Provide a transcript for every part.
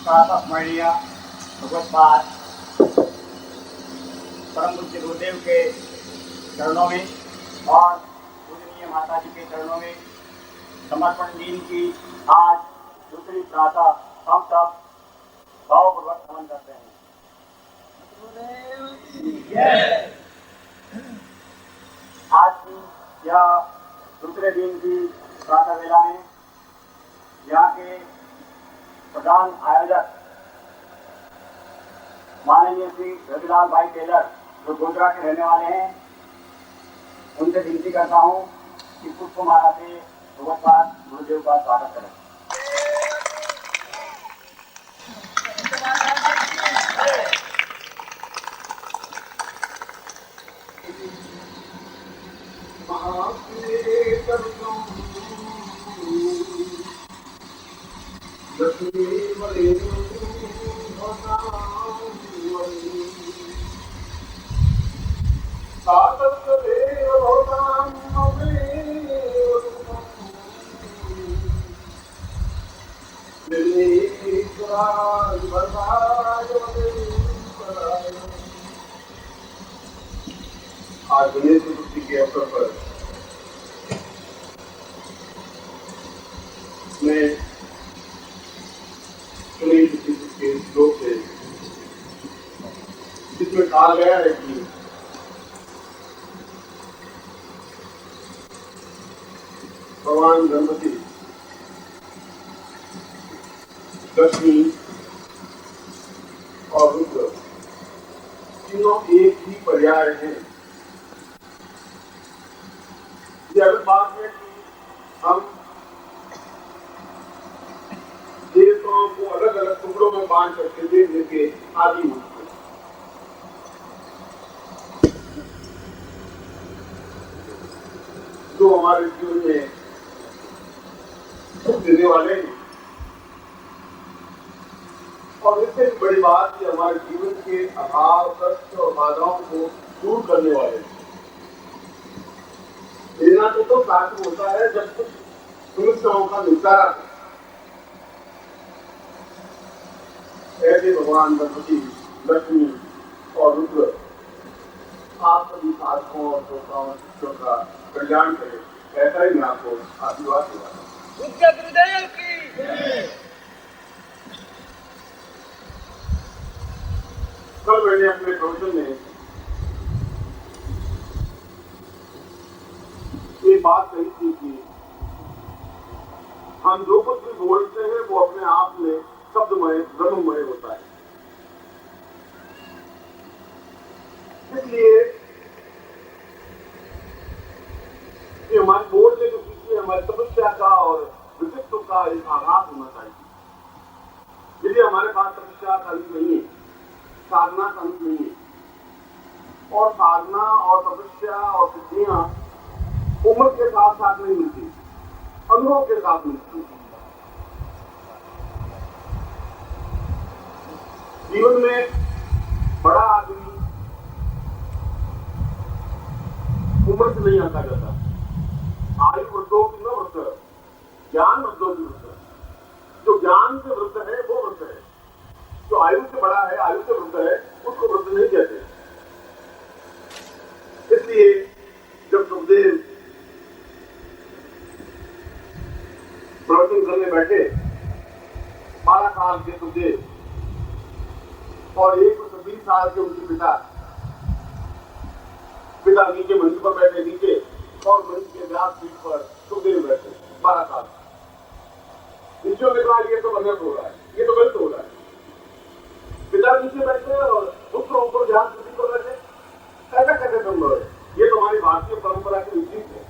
प्रातःस्मरणीय भगवत्पाद परम पूज्य गुरुदेव के चरणों में और पूजनीय माता जी के चरणों में समर्पण दिन की आज दूसरी प्रातः हम सब भावपूर्वक नमन करते हैं। आज की यह दूसरे दिन की प्रातः वेला में यहाँ के प्रधान आयोजक माननीय श्री रविलाल भाई टेलर जो गोंदरा के रहने वाले हैं, उनसे विनती करता हूँ कि पुष्पमाला से भगवत्पाद गुरुदेव का स्वागत करें। आज गणेश चतुर्थी के अवसर पर मैं गणेश चतुर्थी के श्लोक से जिसमें कहा गया है कि भगवान गणपति लक्ष्मी और रुद्र तीनों एक ही पर्याय हैं। ये अलग बात है कि हम देवताओं को अलग अलग टुकड़ों में बांट करके देखने के आदि होते हैं। जो हमारे जीवन में सुख देने वाले हैं और इससे भी बड़ी बात कि हमारे जीवन के अभाव, कष्ट और बाधाओं को दूर करने वाले हैं। लेना तो साथ होता है जब कुछ समस्याओं का निपटारा। ऐसे भगवान गणपति, लक्ष्मी और रुद्र आप सभी साधकों और श्रोताओं शिष्यों का कल्याण करें। ऐसा ही मैं आपको आशीर्वाद देता हूँ। गुरुदेव की कल मैंने अपने प्रवचन में ये बात कही थी कि हम जो कुछ भी बोलते हैं वो अपने आप में शब्दमय, ब्रह्ममय होता है। इसलिए कि हमारे बोलने के पीछे हमारी तपस्या का और विशिष्ट का एक आघात होना चाहिए। यदि हमारे पास तपस्या का अंत नहीं है, साधना का अंत नहीं है, और साधना और तपस्या और सिद्धियां उम्र के साथ साथ नहीं मिलती, अनुभव के साथ मिलती। जीवन में बड़ा आदमी उम्र से नहीं आता जाता। आयु वृद्धों की न वृद्ध, ज्ञान वृद्धों की वृद्ध। जो ज्ञान से वृद्ध है वो वृद्ध है, जो आयु से बड़ा है, आयु से वृद्ध है, उसको वृद्ध नहीं कहते। इसलिए जब सुखदेव प्रवचन करने बैठे, 12 साल के सुखदेव और 120 साल के उनके पिता नीचे मंच पर बैठे, नीचे और मंच के व्यासपीठ पर सुखदेव बैठे 12 साल। नीचे ने कहा ये तो गलत हो रहा है, ये तो गलत हो रहा है। पिता नीचे बैठे और पुत्र ऊपर व्यासपीठ पर बैठे, ऐसा कैसे संभव है? ये तो हमारी भारतीय परंपरा के विपरीत है।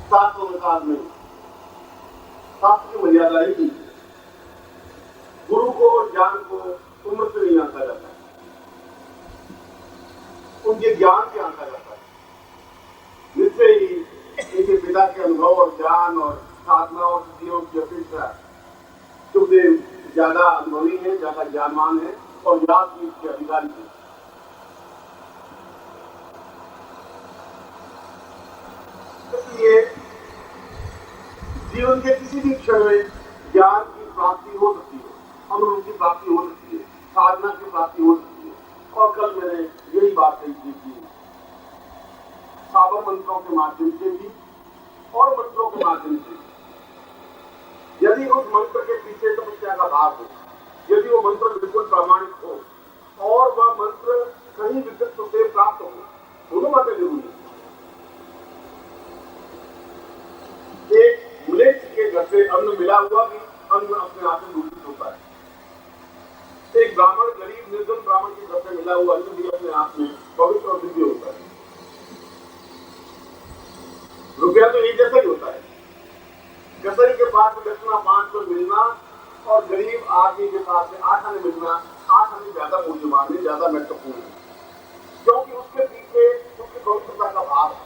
शास्त्रों में कहा नहीं, शास्त्र की मर्यादा ही नहीं। गुरु को और ज्ञान को उम्र से नहीं आंका जाता है, उनके ज्ञान से आंका जाता है। जिससे ही इनके पिता के अनुभव और ज्ञान और साधना और सिद्धियों की अपेक्षा सुखदेव ज्यादा अनुभवी है, ज्यादा ज्ञानवान है और व्यासपीठ के अधिकारी है। इसलिए जीवन के किसी भी क्षण में ज्ञान की प्राप्ति हो सकती है, अनुभव की प्राप्ति हो सकती है, साधना की प्राप्ति हो सकती है। और कल मैंने यही बात कही थी कि साबर मंत्रों के माध्यम से भी और मंत्रों के माध्यम से भी, यदि उस मंत्र के पीछे तपस्या का भाव हो, यदि वो मंत्र बिल्कुल प्रामाणिक हो और वह मंत्र कहीं विकसित से प्राप्त हो, दोनों बातें जरूरी है। एक म्लेच्छ के घर से अन्न मिला हुआ भी अन्न अपने आप में दूषित होता है। एक ब्राह्मण, गरीब निर्धन ब्राह्मण के घर से मिला हुआ अन्न भी अपने आप में पवित्र और दिव्य होता है। रुपया तो एक जैसा ही होता है। कसरी के पास दक्षिणा 5 पर मिलना और गरीब आदमी के पास में 8 आने मिलना, 8 आने ज्यादा मूल्यवान है, ज्यादा महत्वपूर्ण है, क्योंकि उसके पीछे उसकी पवित्रता का भाव है।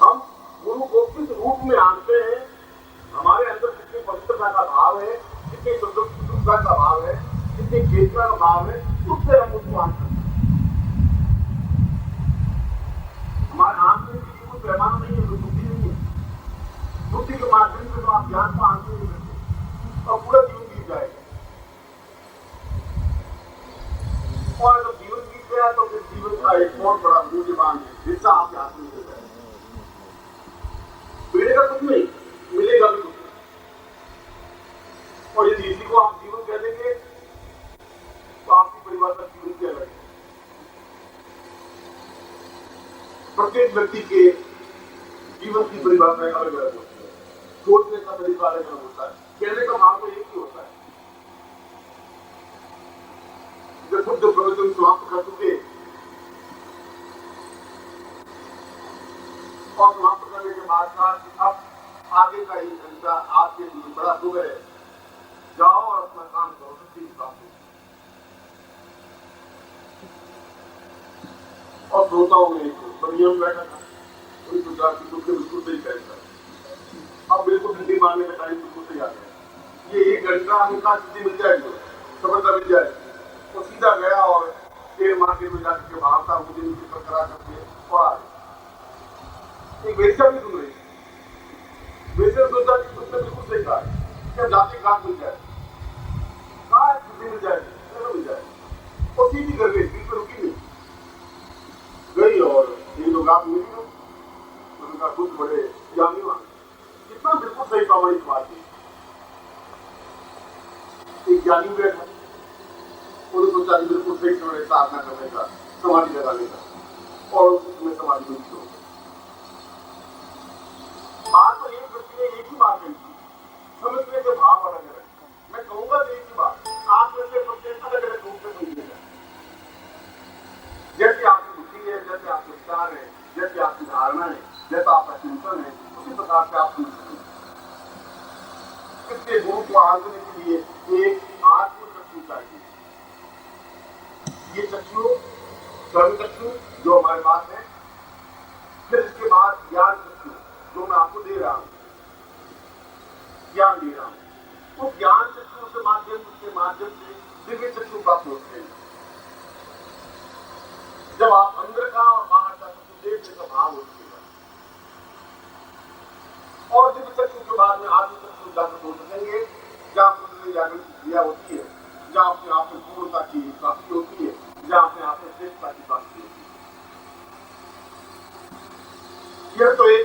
हम गुरु को किस रूप में आनते हैं, हमारे अंदर कितनी पवित्रता का भाव है, कितनी शुद्धता का भाव है, कितनी चेतना का भाव है, उससे हम उसको आनते हैं। हमारे आंखों की कोई पैमाना नहीं है, कोई बुद्धि नहीं है। बुद्धि के माध्यम से तो आप ज्ञान को आंखें नहीं करते और पूरा जीवन बीत जाएगा। और जब जीवन बीत गया तो फिर जीवन का एक बहुत बड़ा मूल्यवान हिस्सा आपके हाथ में मिल जाएगा। मिलेगा कुछ नहीं, मिलेगा भी कुछ नहीं। और यदि इसी को आप जीवन कह देंगे तो आपकी परिभाषा जीवन की अलग है। प्रत्येक व्यक्ति के जीवन की परिभाषा अलग अलग होती है, सोचने का तरीका अलग अलग होता है, कहने का भाव तो एक ही होता है। जब खुद जो प्रवचन समाप्त कर चुके और समाप्त करने के बाद का अब आगे का ही घंटा आपके लिए बड़ा शुभ है, जाओ और अपना काम करो, सच्ची बात है। और श्रोताओं में परियम बैठा था, उन सुधार की दुख बिल्कुल सही कहता। अब बिल्कुल हिंदी मारने का टाइम बिल्कुल सही आ गया। ये 1 घंटा हमका सिद्धि मिल जाएगी, सफलता मिल जाएगी। तो सीधा गया और शेयर मार्केट में जाकर के बाहर था, मुझे नीचे पर करा करके और आ गया। एक वेश्या भी सुन रही, वेश्या सोचा कि तुमने बिल्कुल सही कहा, क्या जाति घाट मिल जाए, कहा सिद्धि मिल जाएगी, चलो मिल जाएगी। और सीधी कर गई, बीच में रुकी नहीं, गई और ये लोग आप मिली हो, उनका कुछ बड़े जामी मान, कितना बिल्कुल सही प्रामाणिक बात है। एक ज्ञानी बैठा, उन्होंने सोचा कि बिल्कुल सही समय साधना करने का, समाधि लगाने का, और उसमें समाधि में हो। बात तो एक व्यक्ति ने एक ही बात कही थी, समझने के भाव अलग अलग। मैं कहूंगा तो एक ही बात, आप में से प्रत्येक अलग अलग रूप से समझिएगा। जैसे आपकी बुद्धि है, जैसे आपके विचार है, जैसे आपकी धारणा है, जैसा आपका चिंतन है, उसी प्रकार से आप सुन सकते हैं। इसके गुरु को आंकने के लिए एक आत्म चक्षु चाहिए। ये चक्षु कर्म चक्षु जो हमारे पास है, फिर इसके बाद ज्ञान चक्षु जो मैं आपको दे रहा हूं, ज्ञान दे रहा हूं। उस ज्ञान चक्षु के माध्यम से दिव्य चक्षु प्राप्त होते हैं। जब आप अंदर का और बाहर का चक्षु देखने का भाव होगा, और दिव्य चक्षु के बाद में आत्म चक्षु जागृत हो सकेंगे, जहां पुण्य जागृत क्रिया होती है, जहां अपने आप में पूर्णता की प्राप्ति होती है, जहां अपने आप में श्रेष्ठता की प्राप्ति होती है। यह तो एक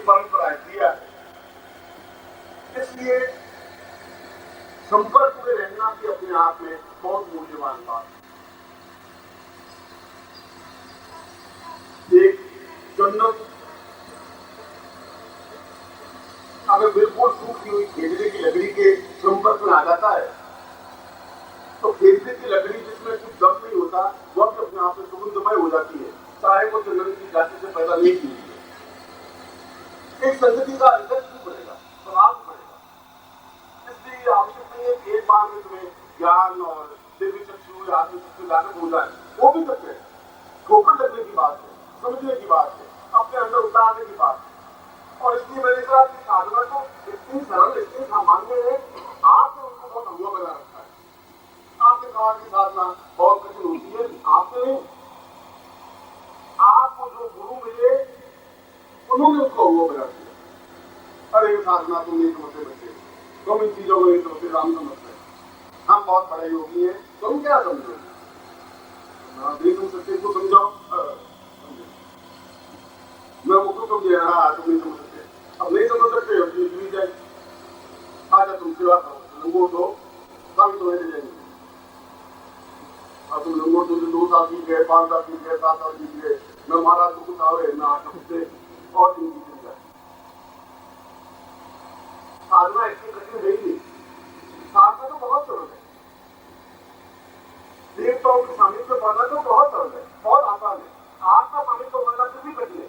परंपरा है, क्रिया है। इसलिए संपर्क में रहना भी अपने आप में बहुत मूल्यवान बात है। एक जन्नत अगर बिल्कुल सूखी हुई खेजड़े की लकड़ी के संपर्क में आ जाता है, तो खेजड़े की लकड़ी जिसमें कुछ दम नहीं होता, वह भी अपने आप में सुगंधमय हो जाती है, चाहे वो चंदन की जाति से पैदा नहीं की। एक संगति का असर पड़ेगा, प्रभाव पड़ेगा। इसलिए आवश्यक नहीं है कि एक बार में तुम्हें ज्ञान और दिव्य चक्षु या आत्म चक्षु जागृत हो जाए, वो भी सकते हैं। ठोकर लगने की बात है, समझने की बात है, अपने अंदर उतारने की बात है। और इसलिए मैंने कहा कि साधना को इतनी सरल, इतनी सामान्य है, आपने उसको बहुत अनुभव बना रखा है। आपने कहा कि साधना बहुत कठिन होती है, आपने नहीं, आपको जो गुरु मिले उन्होंने उसको अनुभव बना दिया। प्रेम साधना तुम नहीं समझते बच्चे, तुम इन चीजों को नहीं समझते, राम समझते। हम बहुत बड़े योगी हैं, तुम क्या समझो? नहीं तुम सत्य को समझाओ, मैं वो को समझे। हाँ तुम नहीं समझ सकते, अब नहीं समझ सकते हो तो जाए। आजा तुम सेवा करो, लंगोट दो, तभी तुम्हें ले जाएंगे। अब तुम लंगोट 2 साल बीत गए, 5 साल बीत गए, 7 साल बीत गए, मैं महाराज को कुछ आवे मैं 8 हफ्ते और दिन बीत जाए। साधना इतनी कठिन है ही नहीं, साधना तो बहुत सरल है। देवताओं के सामिप्य बनना तो बहुत सरल है, बहुत आसान है। आपका सामिप्य बनना फिर भी कठिन है।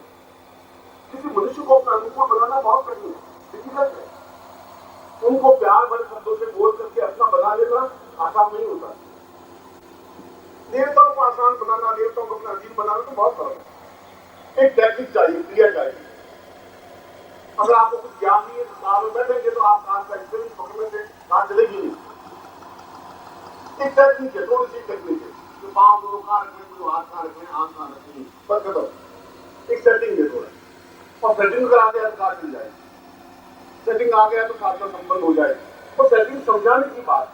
किसी मनुष्य को अपना अनुकूल बनाना बहुत कठिन है, डिफिकल्ट है। उनको प्यार भरे शब्दों से बोल करके अपना बना लेना आसान नहीं होता। देवताओं को आसान बनाना, देवताओं को अपना अधीन बनाना तो बहुत सरल है। एक टेक्निक चाहिए, क्रिया चाहिए। अगर आपको कुछ ज्ञान नहीं है तो साल में बैठेंगे तो आप कान का एक्सपीरियंस पकड़ने से बात चलेगी नहीं। एक टेक्निक है, थोड़ी सी टेक्निक है, जो पाँव दोनों कहाँ रखें, जो हाथ कहाँ रखें, आंख कहाँ रखें, बस खत्म। एक सेटिंग है थोड़ा, और सेटिंग करा दिया तो काट मिल जाएगी। सेटिंग आ गया तो साधना संपन्न हो जाए। और सेटिंग समझाने की बात,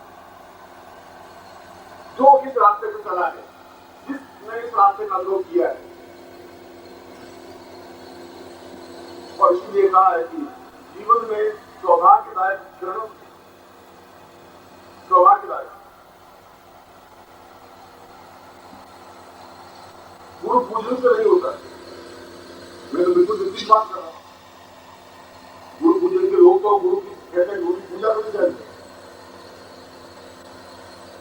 जो इस रास्ते पे चला है, जिसने इस रास्ते का अनुभव किया है, और इसलिए कहा है कि जीवन में सौभाग्यदायक क्षणों, सौभाग्यदायक गुरु पूजन से नहीं होता है। मैं तो बिल्कुल दूसरी बात कर रहा हूं। गुरु पूजन के लोग तो गुरु की कहते हैं, गुरु की पूजा करनी चाहिए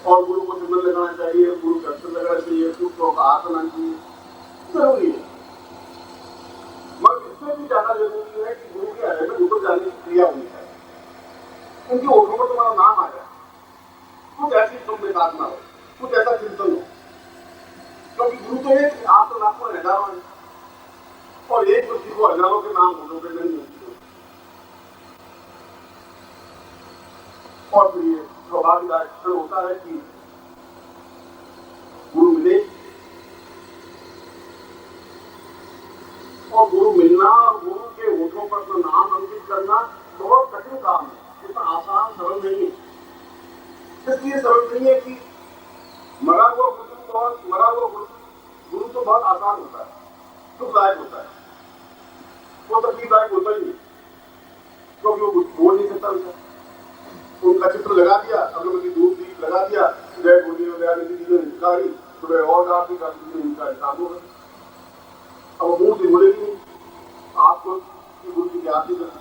और गुरु को चंदन लगाना चाहिए, गुरु के अक्षर लगाना चाहिए, पुष्पों का हाथ बनाना चाहिए, जरूरी है। मगर इससे भी ज्यादा जरूरी है कि गुरु के हृदय में उतर जाने की क्रिया होनी चाहिए। उनकी ओठों पर तुम्हारा नाम आ जाए, कुछ ऐसी तुम में साधना हो, कुछ ऐसा चिंतन हो। क्योंकि गुरु तो एक, आप तो लाखों हजारों हैं, और एक व्यक्ति को हजारों के नाम होटों पर नहीं मिलते। और फिर ये सौभाग्यदायक क्षण होता है कि गुरु मिले, और गुरु मिलना और गुरु के होठों पर अपना नाम अंकित करना बहुत कठिन काम है, इतना आसान सरल नहीं है। इसलिए सरल नहीं है कि मरा हुआ गुरु तो बहुत आसान होता है, दुखदायक होता है, वो तकलीफदायक होता ही नहीं, क्योंकि वो बोल नहीं सकता। उनका चित्र लगा दिया, अगरबत्ती धूप दीप लगा दिया, जय बोली निकारी, सुबह और रात की इनका हिसाब होगा। अब वो मुंह से बोलेगी नहीं, आपको गुरु की याद नहीं करना।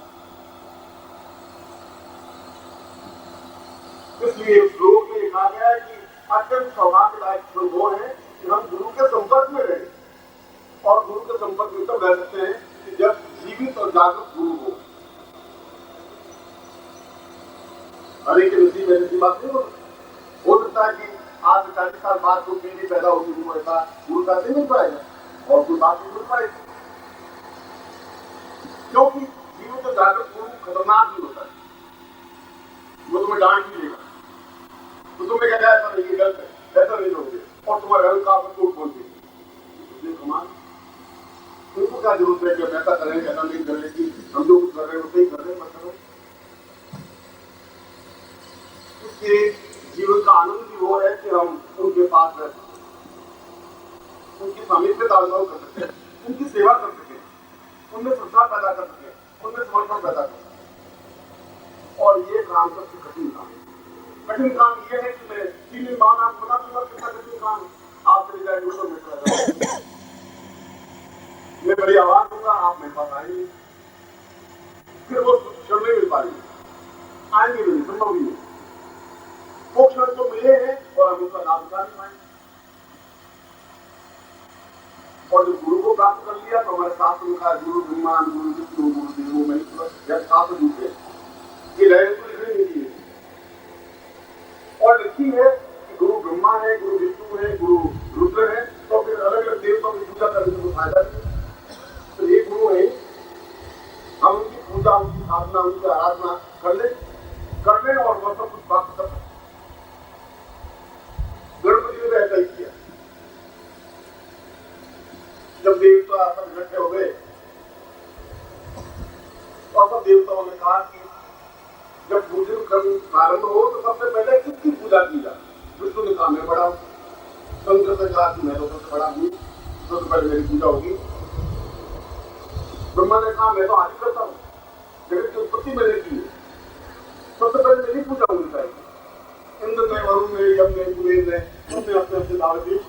इसलिए श्लोक में लिखा गया है कि अत्यंत सौभाग्यदायक क्षण वो है कि हम गुरु के संपर्क में रहे, और गुरु के संपर्क में तब रह सकते हैं कि जब जीवित और जागृत गुरु हो। हरे के नसीब में ऐसी बात नहीं हो सकता है कि आज 40 साल बाद कोई पीढ़ी पैदा होगी, वो ऐसा गुरु का नहीं मिल पाएगा और कोई बात नहीं मिल पाएगी, क्योंकि जीवित और जागृत गुरु खतरनाक नहीं होता है। वो तुम्हें डांट भी देगा, तो तुम्हें क्या ऐसा नहीं, गलत है, ऐसा नहीं होगे, और तुम्हारे घर का टूट बोल देगी। कमाल, उनको क्या जरूरत है कि हम ऐसा करें, ऐसा नहीं करें, कि हम जो कुछ कर रहे हैं वो सही कर रहे हैं, मत करो। इसके जीवन का आनंद भी वो है कि हम उनके पास रह सकते, उनकी सामिप्यता अनुभव कर सकते, उनकी सेवा कर सके, उनमें श्रद्धा पैदा कर सके, उनमें समर्पण पैदा कर सके। और ये काम सबसे कठिन काम है। कठिन काम ये है कि मैं 3 दिन बाद आपको बता दूंगा कितना कठिन काम है। आप चले जाएंगे तो मैं बड़ी आवाज दूंगा, आप मेरे पास आएंगे, फिर वो क्षण नहीं मिल पाएंगे, आएंगे नहीं, संभव नहीं है। वो क्षण तो मिले हैं और हम उसका लाभ उठा नहीं पाएंगे। और जब गुरु को प्राप्त कर लिया तो हमारे शास्त्र में कहा गुरु ब्रह्मा, गुरु विष्णु, गुरु देवो महेश्वर, जब शास्त्र लिखे ये लहर तो लिखनी नहीं है, और लिखी है कि गुरु ब्रह्मा है, गुरु विष्णु है, गुरु रुद्र है, तो फिर अलग अलग देवताओं की पूजा करने को फायदा नहीं। तो ये गुरु है, हम उनकी पूजा, उनकी साधना, उनकी आराधना कर ले और वह सब कुछ प्राप्त कर सकते। गणपति ने ऐसा ही किया। जब देवता सब इकट्ठे हो गए और सब सब देवताओं ने कहा कि जब पूजन कर्म प्रारंभ हो तो सबसे पहले किसकी पूजा की जाए। विष्णु ने कहा मैं बड़ा हूँ, शंकर ने कहा कि मैं तो सबसे बड़ा हूँ, सबसे पहले मेरी पूजा होगी। ब्रह्मा ने कहा मैं तो आज करता हूँ, जगत की उत्पत्ति मैंने की है, सबसे पहले मेरी पूजा होनी चाहिए। इंद्र ने, वरुण ने, यम ने, कुबेर ने सबने अपने अपने दावे दी।